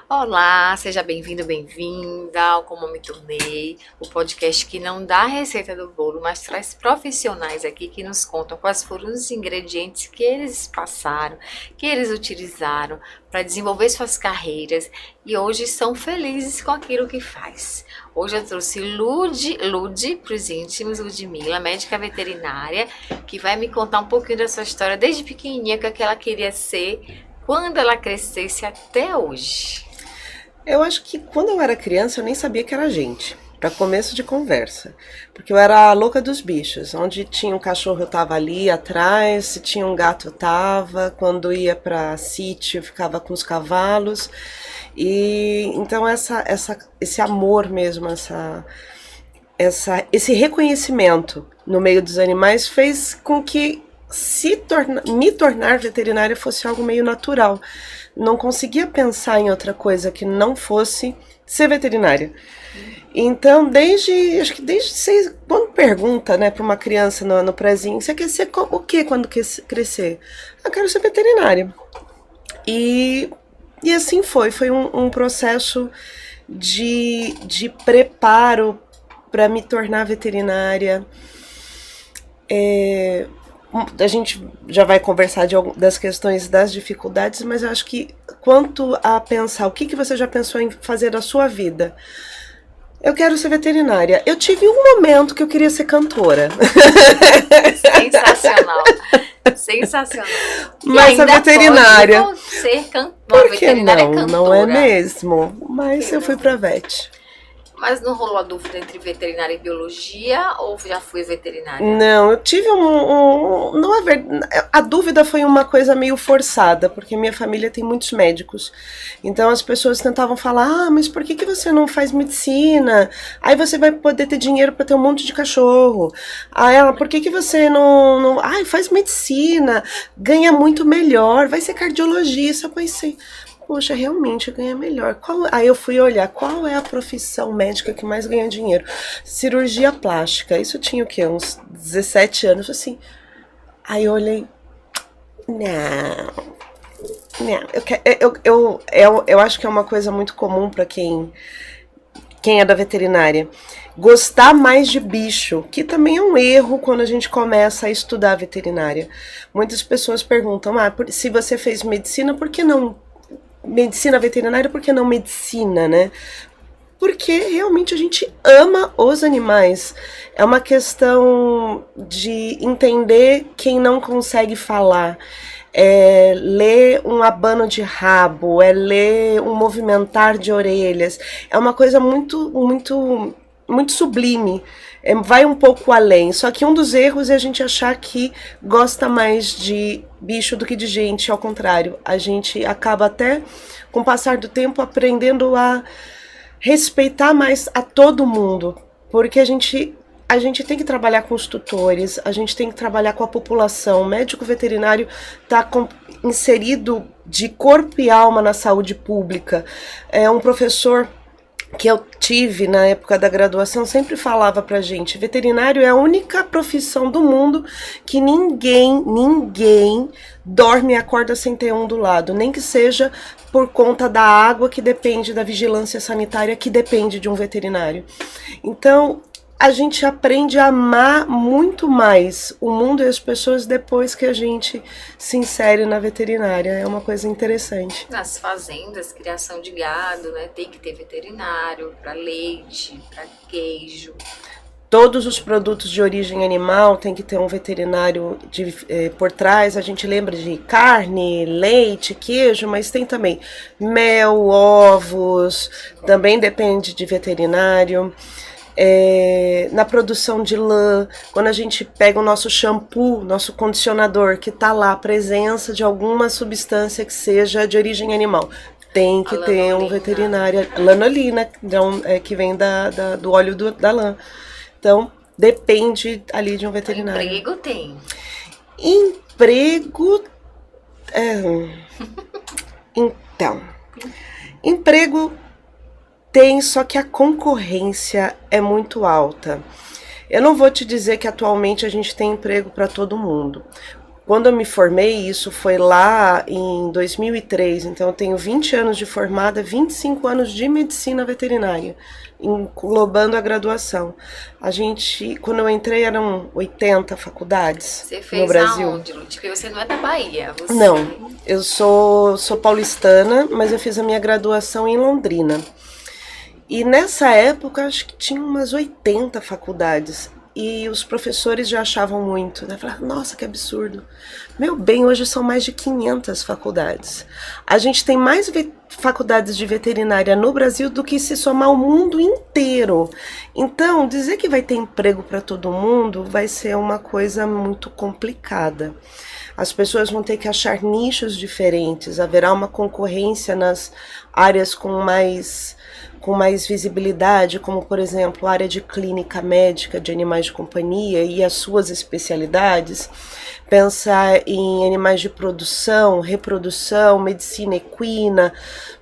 Olá, seja bem-vindo, bem-vinda ao Como Me Tornei, o podcast que não dá a receita do bolo, mas traz profissionais aqui que nos contam quais foram os ingredientes que eles passaram, que eles utilizaram para desenvolver suas carreiras e hoje são felizes com aquilo que faz. Hoje eu trouxe Lude para os íntimos, Ludmila, médica veterinária, que vai me contar um pouquinho da sua história desde pequenininha, o que ela queria ser quando ela crescesse até hoje. Eu acho que quando eu era criança eu nem sabia que era gente, para começo de conversa. Porque eu era a louca dos bichos. Onde tinha um cachorro eu tava ali atrás, se tinha um gato eu tava, quando ia para sítio eu ficava com os cavalos. E então esse amor mesmo, esse reconhecimento no meio dos animais fez com que me tornar veterinária fosse algo meio natural. Não conseguia pensar em outra coisa que não fosse ser veterinária. Então, acho que desde seis, quando pergunta, né, para uma criança no prézinho, você quer ser o que quando crescer? Eu quero ser veterinária. E assim foi um processo de preparo para me tornar veterinária. A gente já vai conversar das questões das dificuldades, mas eu acho que quanto a pensar, o que você já pensou em fazer da sua vida? Eu quero ser veterinária. Eu tive um momento que eu queria ser cantora. Sensacional. Sensacional. Mas a veterinária. Pode ser Por que não? Não é mesmo? Mas eu fui pra vet. Mas não rolou a dúvida entre veterinária e biologia ou já fui veterinária? Não, eu tive não é verdade. A dúvida foi uma coisa meio forçada, porque minha família tem muitos médicos. Então as pessoas tentavam falar: mas por que você não faz medicina? Aí você vai poder ter dinheiro para ter um monte de cachorro. Aí ela: por que você não... faz medicina, ganha muito melhor, vai ser cardiologista. Eu pensei: poxa, realmente ganha melhor. Aí eu fui olhar qual é a profissão médica que mais ganha dinheiro. Cirurgia plástica. Isso tinha o quê? Uns 17 anos, assim. Aí eu olhei. Não. Eu acho que é uma coisa muito comum para quem é da veterinária. Gostar mais de bicho, que também é um erro quando a gente começa a estudar veterinária. Muitas pessoas perguntam: se você fez medicina, por que não medicina veterinária, por que não medicina, né? Porque realmente a gente ama os animais. É uma questão de entender quem não consegue falar. É ler um abano de rabo, é ler um movimentar de orelhas. É uma coisa muito, muito, muito sublime. Vai um pouco além. Só que um dos erros é a gente achar que gosta mais de bicho do que de gente. Ao contrário, a gente acaba até, com o passar do tempo, aprendendo a respeitar mais a todo mundo. Porque a gente tem que trabalhar com os tutores, a gente tem que trabalhar com a população. O médico veterinário está inserido de corpo e alma na saúde pública. É um professor que eu tive na época da graduação sempre falava pra gente: veterinário é a única profissão do mundo que ninguém dorme e acorda sem ter um do lado, nem que seja por conta da água que depende da vigilância sanitária que depende de um veterinário. Então a gente aprende a amar muito mais o mundo e as pessoas depois que a gente se insere na veterinária. É uma coisa interessante. Nas fazendas, criação de gado, né? Tem que ter veterinário para leite, para queijo. Todos os produtos de origem animal tem que ter um veterinário por trás. A gente lembra de carne, leite, queijo, mas tem também mel, ovos, também depende de veterinário. Na produção de lã, quando a gente pega o nosso shampoo, nosso condicionador, que está lá a presença de alguma substância que seja de origem animal, tem que ter um veterinário. Lanolina, que vem do óleo da lã. Então, depende ali de um veterinário. Emprego tem. Emprego... Então, emprego tem, só que a concorrência é muito alta. Eu não vou te dizer que atualmente a gente tem emprego para todo mundo. Quando eu me formei, isso foi lá em 2003, então eu tenho 20 anos de formada, 25 anos de medicina veterinária, englobando a graduação. Quando eu entrei, eram 80 faculdades no Brasil. Você fez aonde, Lud? Porque você não é da Bahia. Não, eu sou paulistana, mas eu fiz a minha graduação em Londrina. E nessa época, acho que tinha umas 80 faculdades. E os professores já achavam muito, né? Falaram, nossa, que absurdo. Meu bem, hoje são mais de 500 faculdades. A gente tem mais faculdades de veterinária no Brasil do que se somar o mundo inteiro. Então, dizer que vai ter emprego para todo mundo vai ser uma coisa muito complicada. As pessoas vão ter que achar nichos diferentes, haverá uma concorrência nas áreas com mais visibilidade, como, por exemplo, a área de clínica médica de animais de companhia e as suas especialidades, pensar em animais de produção, reprodução, medicina equina,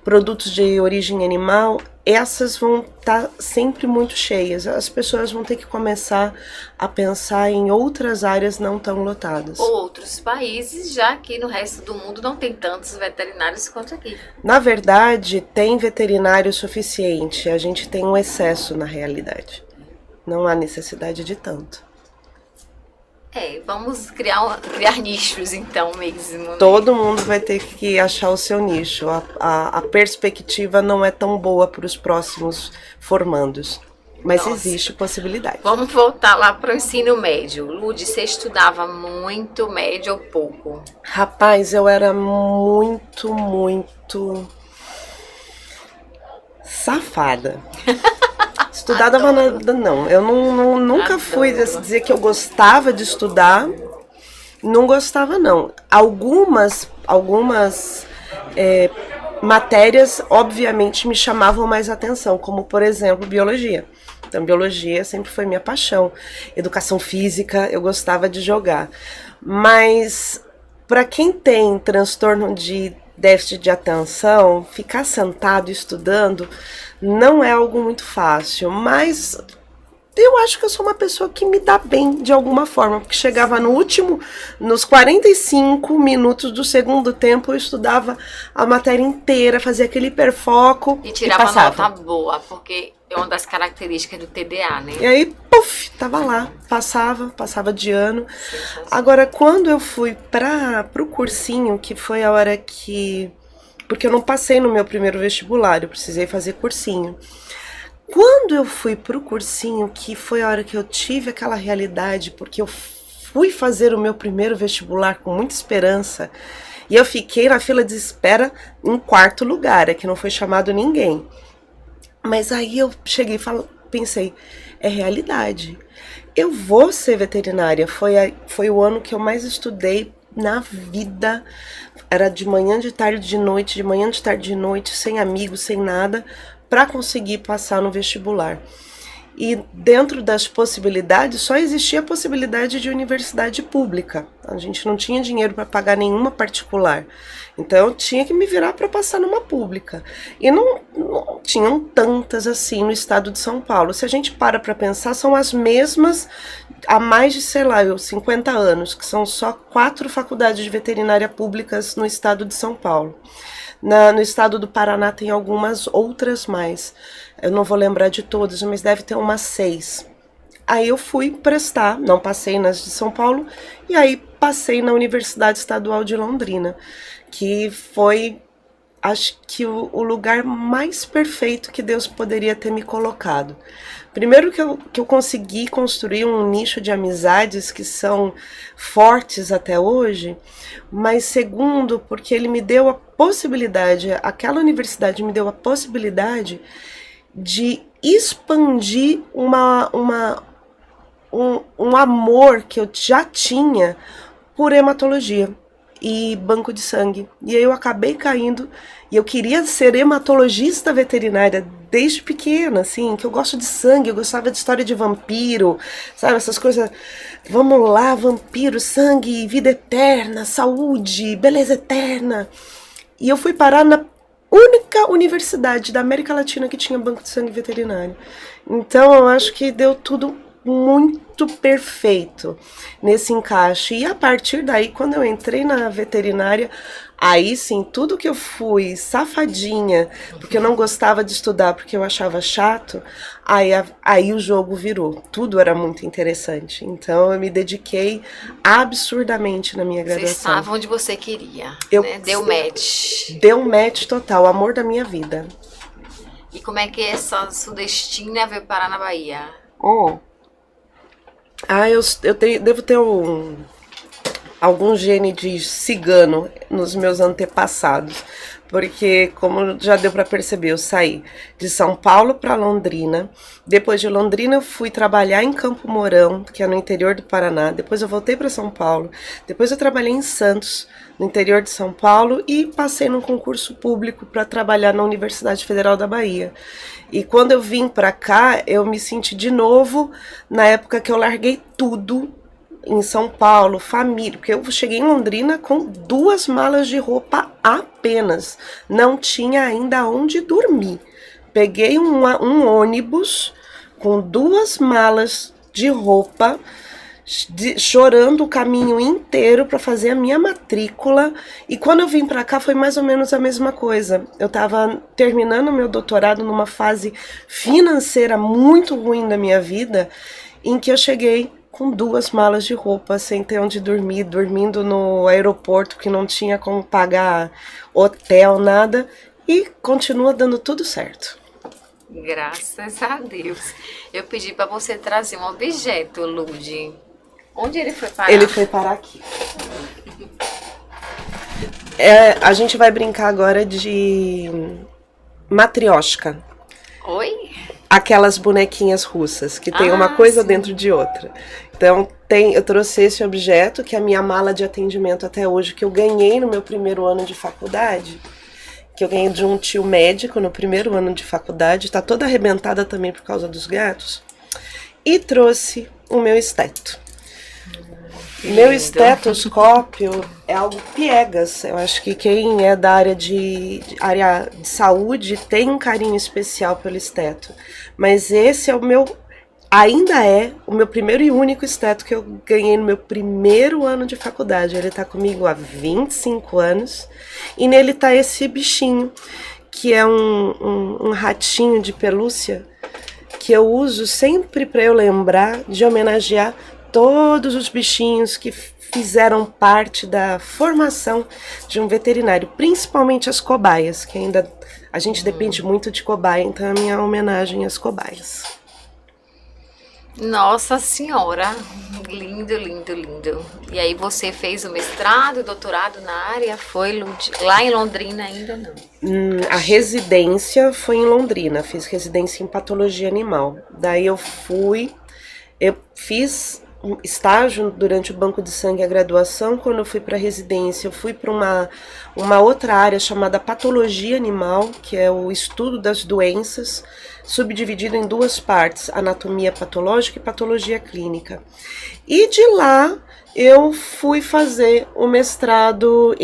produtos de origem animal, essas vão estar sempre muito cheias. As pessoas vão ter que começar a pensar em outras áreas não tão lotadas. Outros países, já que no resto do mundo não tem tantos veterinários quanto aqui. Na verdade, tem veterinário suficiente. A gente tem um excesso na realidade. Não há necessidade de tanto. Vamos criar nichos então mesmo. Né? Todo mundo vai ter que achar o seu nicho. A perspectiva não é tão boa para os próximos formandos. Mas existe possibilidade. Vamos voltar lá para o ensino médio. Lud, você estudava muito, médio ou pouco? Rapaz, eu era muito safada. Estudava nada, não. Eu nunca fui dizer que eu gostava de estudar. Não gostava, não. Algumas matérias, obviamente, me chamavam mais atenção, como, por exemplo, biologia. Então, biologia sempre foi minha paixão. Educação física, eu gostava de jogar. Mas, para quem tem transtorno de déficit de atenção, ficar sentado estudando não é algo muito fácil. Mas eu acho que eu sou uma pessoa que me dá bem de alguma forma, porque chegava nos 45 minutos do segundo tempo, eu estudava a matéria inteira, fazia aquele hiperfoco e tirava nota boa, porque é uma das características do TDA, né? E aí, puf, tava lá, passava de ano. Agora, quando eu fui pro cursinho, que foi a hora que... Porque eu não passei no meu primeiro vestibular, eu precisei fazer cursinho. Quando eu fui pro cursinho, que foi a hora que eu tive aquela realidade, porque eu fui fazer o meu primeiro vestibular com muita esperança, e eu fiquei na fila de espera em quarto lugar, é que não foi chamado ninguém. Mas aí eu cheguei e pensei, é realidade. Eu vou ser veterinária, foi o ano que eu mais estudei na vida. Era de manhã, de tarde, de noite, de manhã, de tarde, de noite, sem amigos, sem nada, para conseguir passar no vestibular. E dentro das possibilidades, só existia a possibilidade de universidade pública. A gente não tinha dinheiro para pagar nenhuma particular. Então eu tinha que me virar para passar numa pública. E não tinham tantas assim no estado de São Paulo. Se a gente para pensar, são as mesmas há mais de, 50 anos, que são só 4 faculdades de veterinária públicas no estado de São Paulo. No estado do Paraná tem algumas outras mais. Eu não vou lembrar de todas, mas deve ter umas 6. Aí eu fui prestar, não passei nas de São Paulo, e aí passei na Universidade Estadual de Londrina, que foi, acho que, o lugar mais perfeito que Deus poderia ter me colocado. Primeiro que eu consegui construir um nicho de amizades que são fortes até hoje, mas segundo, porque ele me deu a possibilidade, aquela universidade me deu a possibilidade de expandir um amor que eu já tinha por hematologia e banco de sangue. E aí eu acabei caindo, e eu queria ser hematologista veterinária desde pequena, assim, que eu gosto de sangue, eu gostava de história de vampiro, sabe, essas coisas, vamos lá, vampiro, sangue, vida eterna, saúde, beleza eterna. E eu fui parar na única universidade da América Latina que tinha banco de sangue veterinário. Então eu acho que deu tudo muito perfeito nesse encaixe. E a partir daí, quando eu entrei na veterinária, aí sim, tudo que eu fui safadinha, porque eu não gostava de estudar, porque eu achava chato, aí o jogo virou. Tudo era muito interessante. Então eu me dediquei absurdamente na minha Você graduação. estava onde você queria, né? Deu match. Deu match total, o amor da minha vida. E como é que essa sudestina veio parar na Bahia? Devo ter algum gene de cigano nos meus antepassados, porque, como já deu para perceber, eu saí de São Paulo para Londrina. Depois de Londrina, eu fui trabalhar em Campo Mourão, que é no interior do Paraná. Depois eu voltei para São Paulo. Depois eu trabalhei em Santos, no interior de São Paulo, e passei num concurso público para trabalhar na Universidade Federal da Bahia. E quando eu vim para cá, eu me senti de novo na época que eu larguei tudo em São Paulo, família, porque eu cheguei em Londrina com 2 malas de roupa apenas, não tinha ainda onde dormir. Peguei um ônibus com 2 malas de roupa, chorando o caminho inteiro para fazer a minha matrícula, e quando eu vim para cá foi mais ou menos a mesma coisa. Eu estava terminando meu doutorado numa fase financeira muito ruim da minha vida, em que eu cheguei com 2 malas de roupa, sem ter onde dormir, dormindo no aeroporto, que não tinha como pagar hotel, nada, e continua dando tudo certo. Graças a Deus. Eu pedi para você trazer um objeto, Lud. Onde ele foi parar? Ele foi parar aqui. A gente vai brincar agora de matrioshka. Oi? Aquelas bonequinhas russas, que tem uma coisa sim. dentro de outra. Então, eu trouxe esse objeto, que é a minha mala de atendimento até hoje, que eu ganhei no meu primeiro ano de faculdade, que eu ganhei de um tio médico no primeiro ano de faculdade, tá toda arrebentada também por causa dos gatos, e trouxe o meu esteto. Meu estetoscópio é algo piegas. Eu acho que quem é da área de saúde tem um carinho especial pelo esteto. Mas esse é ainda é o meu primeiro e único esteto que eu ganhei no meu primeiro ano de faculdade. Ele tá comigo há 25 anos. E nele tá esse bichinho, que é um ratinho de pelúcia, que eu uso sempre para eu lembrar de homenagear todos os bichinhos que fizeram parte da formação de um veterinário, principalmente as cobaias, que ainda a gente depende muito de cobaia, então é a minha homenagem às cobaias. Nossa Senhora, lindo, lindo, lindo. E aí você fez o mestrado, doutorado na área? Foi lá em Londrina ainda não? A residência foi em Londrina, fiz residência em patologia animal. Daí eu fiz um estágio durante o banco de sangue, a graduação. Quando eu fui para a residência, eu fui para uma outra área chamada patologia animal, que é o estudo das doenças, subdividido em 2 partes, anatomia patológica e patologia clínica. E de lá eu fui fazer o mestrado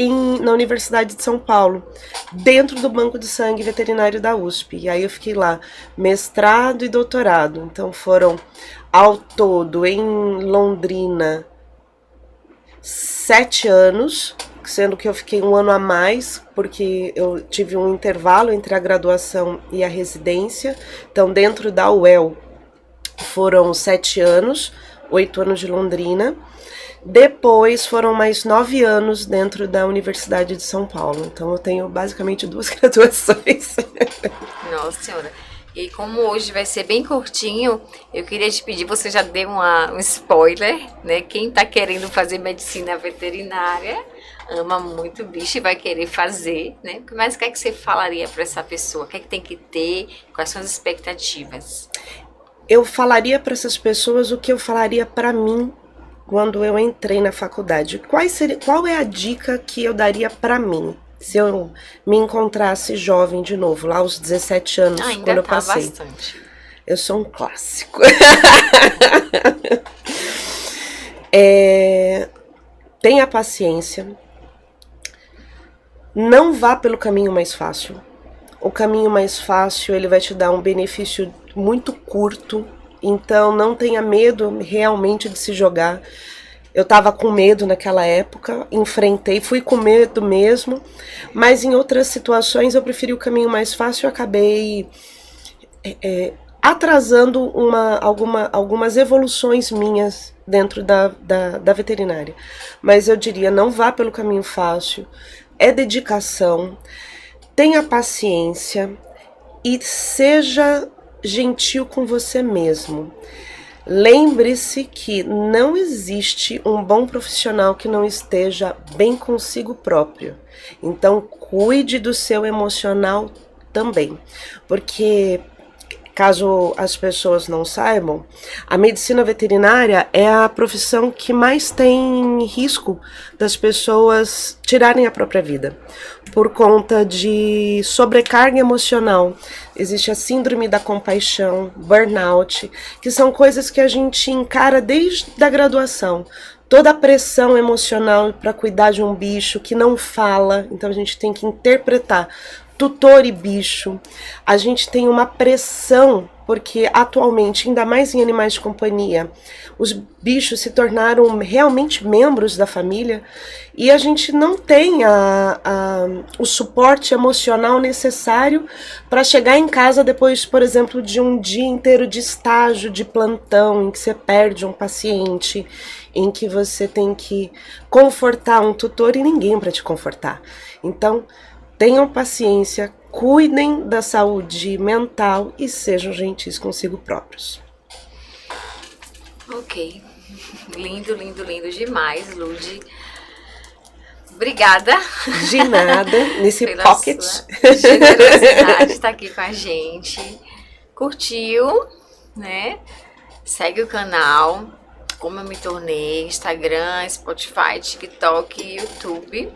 na Universidade de São Paulo, dentro do Banco de Sangue Veterinário da USP. E aí eu fiquei lá, mestrado e doutorado. Então foram, ao todo, em Londrina, 7 anos, sendo que eu fiquei 1 ano a mais, porque eu tive um intervalo entre a graduação e a residência. Então, dentro da UEL, foram 7 anos, 8 anos de Londrina. Depois foram mais 9 anos dentro da Universidade de São Paulo. Então eu tenho basicamente 2 graduações. Nossa Senhora. E como hoje vai ser bem curtinho, eu queria te pedir, você já deu um spoiler, né? Quem tá querendo fazer medicina veterinária, ama muito bicho e vai querer fazer, né? Mas o que é que você falaria para essa pessoa? O que é que tem que ter? Quais são as expectativas? Eu falaria para essas pessoas o que eu falaria para mim quando eu entrei na faculdade. Qual é a dica que eu daria para mim, se eu me encontrasse jovem de novo, lá aos 17 anos, Ainda quando eu tá passei? bastante. Eu sou um clássico. Tenha paciência. Não vá pelo caminho mais fácil. O caminho mais fácil, ele vai te dar um benefício muito curto Então não tenha medo realmente de se jogar. Eu estava com medo naquela época, enfrentei, fui com medo mesmo, mas em outras situações eu preferi o caminho mais fácil e acabei atrasando algumas evoluções minhas dentro da veterinária. Mas eu diria, não vá pelo caminho fácil, é dedicação, tenha paciência e seja gentil com você mesmo. Lembre-se que não existe um bom profissional que não esteja bem consigo próprio. Então, cuide do seu emocional também, porque caso as pessoas não saibam, a medicina veterinária é a profissão que mais tem risco das pessoas tirarem a própria vida, por conta de sobrecarga emocional. Existe a síndrome da compaixão, burnout, que são coisas que a gente encara desde a graduação. Toda a pressão emocional para cuidar de um bicho que não fala, então a gente tem que interpretar tutor e bicho. A gente tem uma pressão, porque atualmente, ainda mais em animais de companhia, os bichos se tornaram realmente membros da família e a gente não tem o suporte emocional necessário para chegar em casa depois, por exemplo, de um dia inteiro de estágio, de plantão, em que você perde um paciente, em que você tem que confortar um tutor e ninguém para te confortar. Então, tenham paciência, cuidem da saúde mental e sejam gentis consigo próprios. Ok. Lindo, lindo, lindo demais, Lud. Obrigada. De nada, nesse pela pocket. sua generosidade de estar aqui com a gente. Curtiu, né? Segue o canal, Como Eu Me Tornei, Instagram, Spotify, TikTok e YouTube.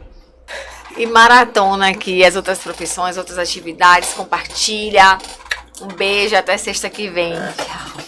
E maratona aqui as outras profissões, outras atividades, compartilha. Um beijo, até sexta que vem. Tchau.